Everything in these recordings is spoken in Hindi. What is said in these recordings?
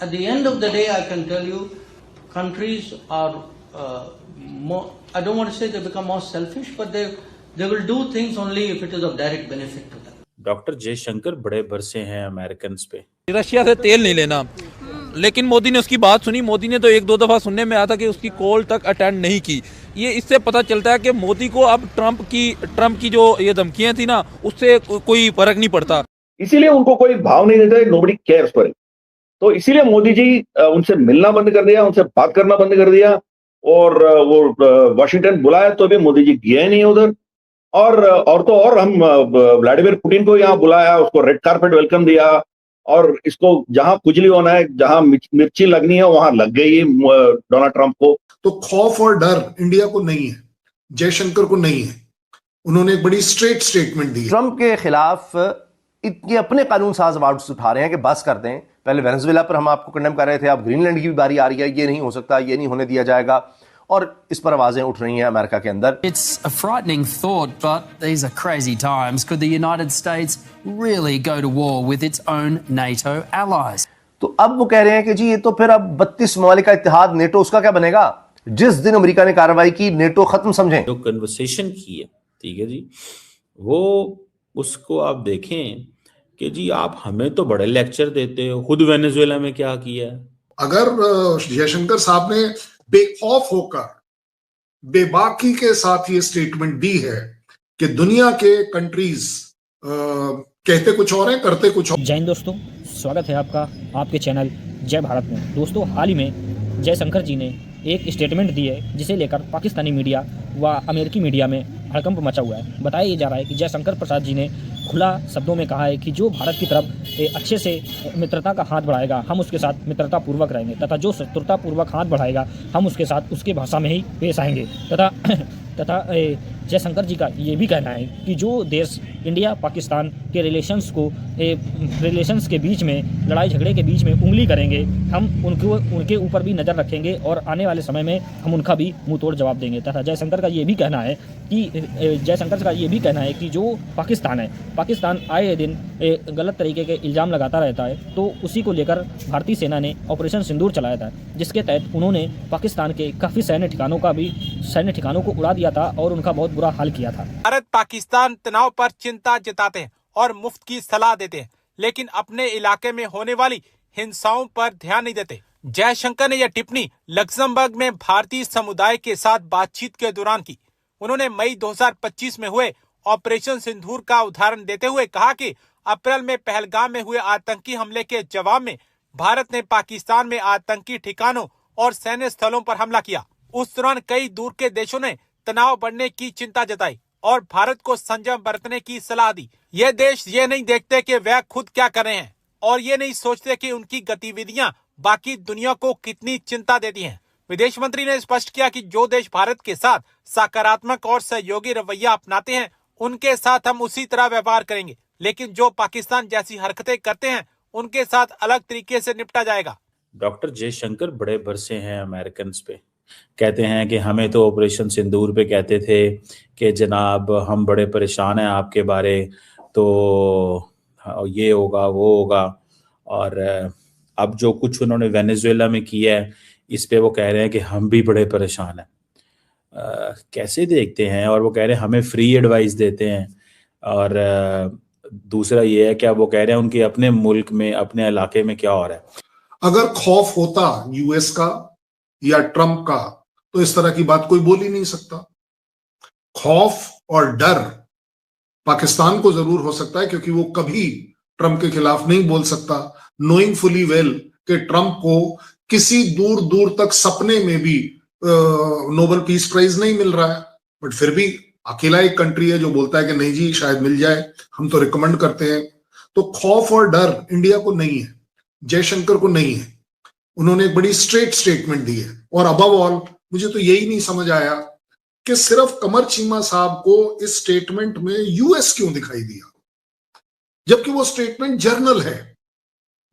At the end of the day, I can tell you, countries are more. I don't want to say they become more selfish, but they will do things only if it is of direct benefit to them. Doctor Jaishankar बड़े बरसे हैं अमेरिकन पे। रशिया से तेल नहीं लेना, लेकिन मोदी ने उसकी बात सुनी। मोदी ने तो एक दो दफा सुनने में आया था कि उसकी कॉल तक अटेंड नहीं की। ये इससे पता चलता है कि मोदी को अब ट्रंप की जो ये धमकियां थी ना, उससे कोई फर्क नहीं पड़ता। इसीलिए उनको कोई भाव नहीं देता, नोबडी केयर्स फॉर इट। तो इसीलिए मोदी जी उनसे मिलना बंद कर दिया, उनसे बात करना बंद कर दिया, और वो वाशिंगटन बुलाया तो भी मोदी जी गए नहीं उधर। और तो और हम व्लादिमीर पुतिन को यहाँ बुलाया, उसको रेड कार्पेट वेलकम दिया, और इसको जहां खुजली होना है, जहां मिर्ची लगनी है, वहां लग गई डोनाल्ड ट्रंप को। तो खौफ और डर इंडिया को नहीं है, जयशंकर को नहीं है। उन्होंने एक बड़ी स्ट्रेट स्टेटमेंट दी। ट्रंप के खिलाफ इतने अपने कानून साज अवार्ड्स उठा रहे हैं कि बस कर दें। पहले वेनेजुएला पर हम आपको कंडेम कर रहे थे, अब ग्रीनलैंड की भी बारी आ रही है, ये नहीं हो सकता, ये नहीं होने दिया जाएगा, और इस पर आवाजें उठ रही हैं अमेरिका के अंदर। It's a frightening thought, but these are crazy times. Could the United States really go to war with its own NATO allies? तो अब वो कह रहे हैं कि जी ये तो फिर अब 32 ममालिक का इत्तेहाद नेटो, उसका क्या बनेगा? जिस दिन अमेरिका ने कार्रवाई की, नेटो खत्म समझें। जो कन्वर्सेशन की है, ठीक है जी, वो उसको आप देखें कि जी आप हमें तो बड़े लेक्चर देते हो, खुद वेनेजुएला में क्या किया। अगर जयशंकर साहब ने बेखौफ होकर बेबाकी के साथ ये स्टेटमेंट दी है कि दुनिया के कंट्रीज कहते कुछ और हैं, करते कुछ और। जय हिंद दोस्तों, स्वागत है आपका आपके चैनल जय भारत में। दोस्तों, हाल ही में जयशंकर जी ने एक स्टेटमेंट दी है, जिसे लेकर पाकिस्तानी मीडिया व अमेरिकी मीडिया में हड़कंप मचा हुआ है। बताया जा रहा है कि जयशंकर प्रसाद जी ने खुला शब्दों में कहा है कि जो भारत की तरफ अच्छे से मित्रता का हाथ बढ़ाएगा, हम उसके साथ मित्रता पूर्वक रहेंगे, तथा जो शत्रुता पूर्वक हाथ बढ़ाएगा, हम उसके साथ उसके भाषा में ही पेश आएंगे। तथा जयशंकर जी का ये भी कहना है कि जो देश इंडिया पाकिस्तान के रिलेशंस के बीच में, लड़ाई झगड़े के बीच में उंगली करेंगे, हम उनके ऊपर भी नज़र रखेंगे और आने वाले समय में हम उनका भी मुंह तोड़ जवाब देंगे। तथा जयशंकर का ये भी कहना है कि जो पाकिस्तान आए दिन गलत तरीके के इल्ज़ाम लगाता रहता है, तो उसी को लेकर भारतीय सेना ने ऑपरेशन सिंदूर चलाया था, जिसके तहत उन्होंने पाकिस्तान के काफ़ी सैन्य ठिकानों को उड़ा दिया था और उनका बहुत बुरा हाल किया था। भारत पाकिस्तान तनाव पर चिंता जताते हैं और मुफ्त की सलाह देते हैं, लेकिन अपने इलाके में होने वाली हिंसाओं पर ध्यान नहीं देते। जयशंकर ने यह टिप्पणी लक्समबर्ग में भारतीय समुदाय के साथ बातचीत के दौरान की। उन्होंने मई 2025 में हुए ऑपरेशन सिंदूर का उदाहरण देते हुए कहा कि अप्रैल में पहलगाम में हुए आतंकी हमले के जवाब में भारत ने पाकिस्तान में आतंकी ठिकानों और सैन्य स्थलों पर हमला किया। उस दौरान कई दूर के देशों ने तनाव बढ़ने की चिंता जताई और भारत को संयम बरतने की सलाह दी। ये देश ये नहीं देखते कि वह खुद क्या कर रहे हैं, और ये नहीं सोचते कि उनकी गतिविधियां बाकी दुनिया को कितनी चिंता देती हैं। विदेश मंत्री ने स्पष्ट किया कि जो देश भारत के साथ सकारात्मक और सहयोगी रवैया अपनाते हैं, उनके साथ हम उसी तरह व्यवहार करेंगे, लेकिन जो पाकिस्तान जैसी हरकतें करते हैं, उनके साथ अलग तरीके से निपटा जाएगा। डॉक्टर जयशंकर बड़े बरसे हैं अमेरिकन पे। कहते हैं कि हमें तो ऑपरेशन सिंदूर पे कहते थे कि जनाब हम बड़े परेशान हैं आपके बारे, तो ये होगा वो होगा, और अब जो कुछ उन्होंने वेनेजुएला में किया है, इस पे वो कह रहे हैं कि हम भी बड़े परेशान हैं। कैसे देखते हैं? और वो कह रहे हैं हमें फ्री एडवाइस देते हैं। और दूसरा ये है कि वो कह रहे हैं उनके अपने मुल्क में, अपने इलाके में क्या हो रहा है। अगर खौफ होता यूएस का या ट्रंप का, तो इस तरह की बात कोई बोल ही नहीं सकता। खौफ और डर पाकिस्तान को जरूर हो सकता है, क्योंकि वो कभी ट्रंप के खिलाफ नहीं बोल सकता, नोइंग फुली वेल कि ट्रंप को किसी दूर दूर तक सपने में भी नोबेल पीस प्राइज नहीं मिल रहा है। बट फिर भी अकेला एक कंट्री है जो बोलता है कि नहीं जी शायद मिल जाए, हम तो रिकमेंड करते हैं। तो खौफ और डर इंडिया को नहीं है, जयशंकर को नहीं है। उन्होंने एक बड़ी स्ट्रेट स्टेटमेंट दी है। और अबव ऑल मुझे तो यही नहीं समझ आया कि सिर्फ कमर चीमा साहब को इस स्टेटमेंट में यूएस क्यों दिखाई दिया, जबकि वो स्टेटमेंट जर्नल है,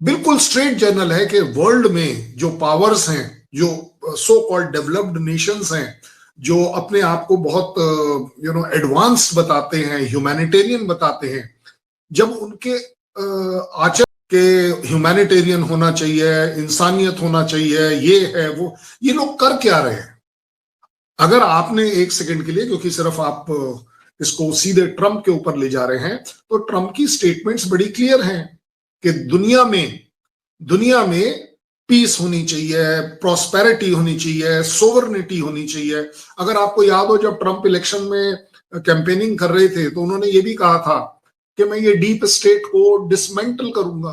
बिल्कुल स्ट्रेट जर्नल है कि वर्ल्ड में जो पावर्स हैं, जो सो कॉल्ड डेवलप्ड नेशंस हैं, जो अपने आप को बहुत एडवांस्ड बताते हैं, ह्यूमैनिटेरियन बताते हैं, जब उनके आचरण कि ह्यूमैनिटेरियन होना चाहिए, इंसानियत होना चाहिए, ये है वो, ये लोग कर क्या रहे हैं? अगर आपने एक सेकंड के लिए, क्योंकि सिर्फ आप इसको सीधे ट्रंप के ऊपर ले जा रहे हैं, तो ट्रंप की स्टेटमेंट्स बड़ी क्लियर हैं कि दुनिया में पीस होनी चाहिए, प्रॉस्पेरिटी होनी चाहिए, सोवरनिटी होनी चाहिए। अगर आपको याद हो, जब ट्रंप इलेक्शन में कैंपेनिंग कर रहे थे तो उन्होंने ये भी कहा था कि मैं ये डीप स्टेट को डिसमेंटल करूंगा।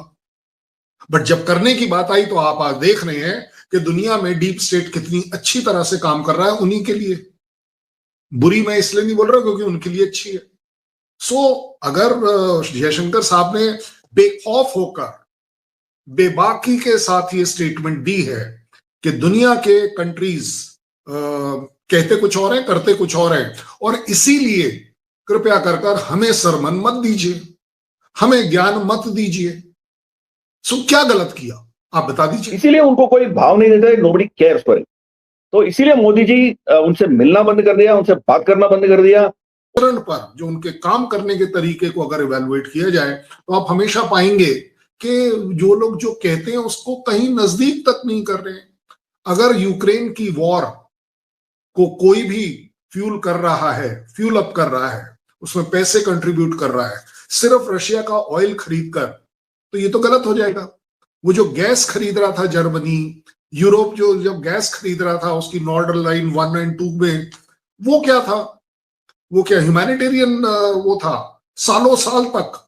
बट जब करने की बात आई तो आप आज देख रहे हैं कि दुनिया में डीप स्टेट कितनी अच्छी तरह से काम कर रहा है, उन्हीं के लिए। बुरी मैं इसलिए नहीं बोल रहा क्योंकि उनके लिए अच्छी है। सो अगर जयशंकर साहब ने बेखौफ होकर, बेबाकी के साथ ये स्टेटमेंट दी है कि दुनिया के कंट्रीज कहते कुछ और है, करते कुछ और है, और इसीलिए कृपया कर हमें सरमन मत दीजिए, हमें ज्ञान मत दीजिए। सो क्या गलत किया आप बता दीजिए। इसीलिए उनको कोई भाव नहीं देता, नोबडी केयर्स फॉर इट। तो इसीलिए मोदी जी उनसे मिलना बंद कर दिया, उनसे बात करना बंद कर दिया। पर जो उनके काम करने के तरीके को अगर इवेलुएट किया जाए तो आप हमेशा पाएंगे कि जो लोग जो कहते हैं उसको कहीं नजदीक तक नहीं कर रहे हैं। अगर यूक्रेन की वॉर को कोई भी फ्यूल कर रहा है, फ्यूल अप कर रहा है, उसमें पैसे कंट्रीब्यूट कर रहा है सिर्फ रशिया का ऑयल खरीद कर, तो ये तो गलत हो जाएगा। वो जो गैस खरीद रहा था जर्मनी, यूरोप जो जब गैस खरीद रहा था उसकी नॉर्डर्न लाइन 1 और 2 में, वो क्या था? वो क्या ह्यूमैनिटेरियन वो था सालों साल तक।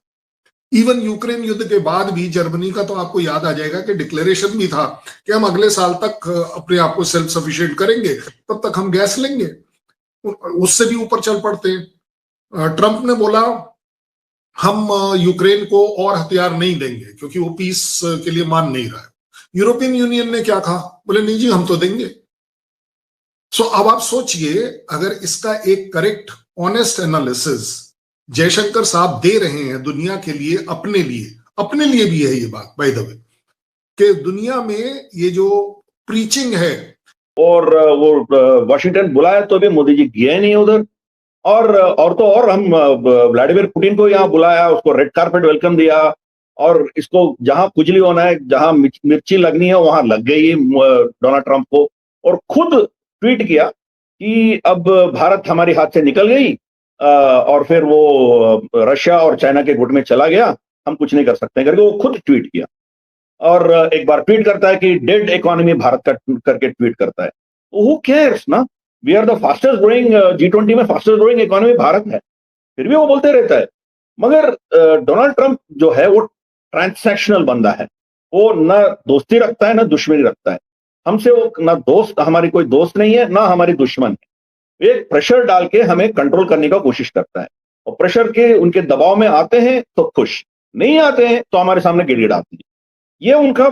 इवन यूक्रेन युद्ध के बाद भी जर्मनी का तो आपको याद आ जाएगा कि डिक्लेरेशन भी था कि हम अगले साल तक अपने आप को सेल्फ सफिशिएंट करेंगे, तब तक हम गैस लेंगे। उससे भी ऊपर चल पड़ते हैं। ट्रंप ने बोला हम यूक्रेन को और हथियार नहीं देंगे क्योंकि वो पीस के लिए मान नहीं रहा है। यूरोपियन यूनियन ने क्या कहा? बोले नहीं जी हम तो देंगे। सो अब आप सोचिए, अगर इसका एक करेक्ट ऑनेस्ट एनालिसिस जयशंकर साहब दे रहे हैं दुनिया के लिए, अपने लिए भी है ये बात बाय द वे, कि दुनिया में ये जो प्रीचिंग है, और वो वाशिंगटन बुलाया तो भी मोदी जी गए नहीं उधर। और हम व्लादिमीर पुतिन को यहाँ बुलाया, उसको रेड कार्पेट वेलकम दिया, और इसको जहां खुजली होना है, जहां मिर्ची लगनी है वहां लग गई डोनाल्ड ट्रंप को, और खुद ट्वीट किया कि अब भारत हमारी हाथ से निकल गई और फिर वो रशिया और चाइना के गुट में चला गया, हम कुछ नहीं कर सकते करके वो खुद ट्वीट किया। और एक बार ट्वीट करता है कि डेड इकोनॉमी भारत का करके ट्वीट करता है। हु केयर्स ना? We are the fastest growing, G20 में फास्टेस्ट ग्रोइंग इकोनॉमी भारत है, फिर भी वो बोलते रहता है। मगर डोनाल्ड ट्रंप जो है वो ट्रांसैक्शनल बंदा है, वो ना दोस्ती रखता है ना दुश्मनी रखता है हमसे। वो ना दोस्त, हमारी कोई दोस्त नहीं है, ना हमारी दुश्मन है। एक प्रेशर डाल के हमें कंट्रोल करने का कोशिश करता है, और प्रेशर के उनके दबाव में आते हैं तो खुश, नहीं आते हैं तो हमारे सामने गिड़गिड़ाते हैं। ये उनका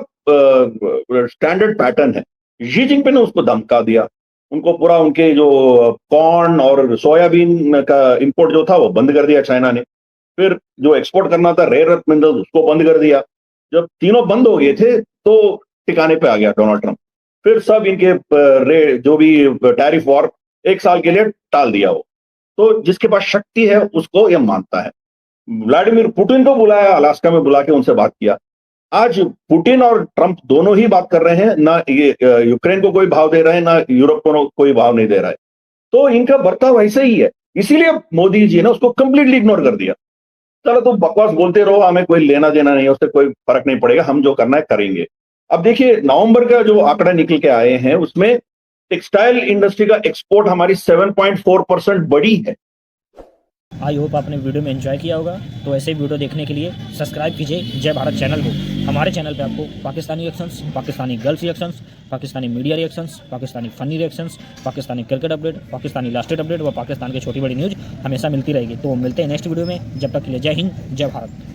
स्टैंडर्ड पैटर्न है। शी जिनपिंग ने उसको धमका दिया, उनको पूरा उनके जो कॉर्न और सोयाबीन का इंपोर्ट जो था वो बंद कर दिया चाइना ने। फिर जो एक्सपोर्ट करना था रेयर अर्थ मिनरल्स, उसको बंद कर दिया। जब तीनों बंद हो गए थे तो ठिकाने पे आ गया डोनाल्ड ट्रंप। फिर सब इनके जो भी टैरिफ वॉर 1 साल के लिए टाल दिया वो। तो जिसके पास शक्ति है उसको यह मानता है। व्लादिमीर पुतिन को बुलाया, अलास्का में बुला के उनसे बात किया। आज पुतिन और ट्रंप दोनों ही बात कर रहे हैं, ना ये यूक्रेन को कोई भाव दे रहे हैं, ना यूरोप को कोई भाव नहीं दे रहा है। तो इनका बर्ताव वैसे ही है। इसीलिए मोदी जी ने उसको कंप्लीटली इग्नोर कर दिया। चलो तुम बकवास बोलते रहो, हमें कोई लेना देना नहीं है, उससे कोई फर्क नहीं पड़ेगा, हम जो करना है करेंगे। अब देखिए नवंबर का जो आंकड़ा निकल के आए हैं उसमें टेक्सटाइल इंडस्ट्री का एक्सपोर्ट हमारी 7.4% बढ़ी है। आई होप आपने वीडियो में एंजॉय किया होगा। तो ऐसे वीडियो देखने के लिए सब्सक्राइब कीजिए जय भारत चैनल को। हमारे चैनल पे आपको Pakistani reactions, Pakistani girls reactions, Pakistani media reactions, Pakistani funny reactions, Pakistani cricket update, Pakistani last date update व पाकिस्तान की छोटी बड़ी न्यूज़ हमेशा मिलती रहेगी। तो मिलते हैं नेक्स्ट वीडियो में। जब तक के लिए जय हिंद, जय भारत।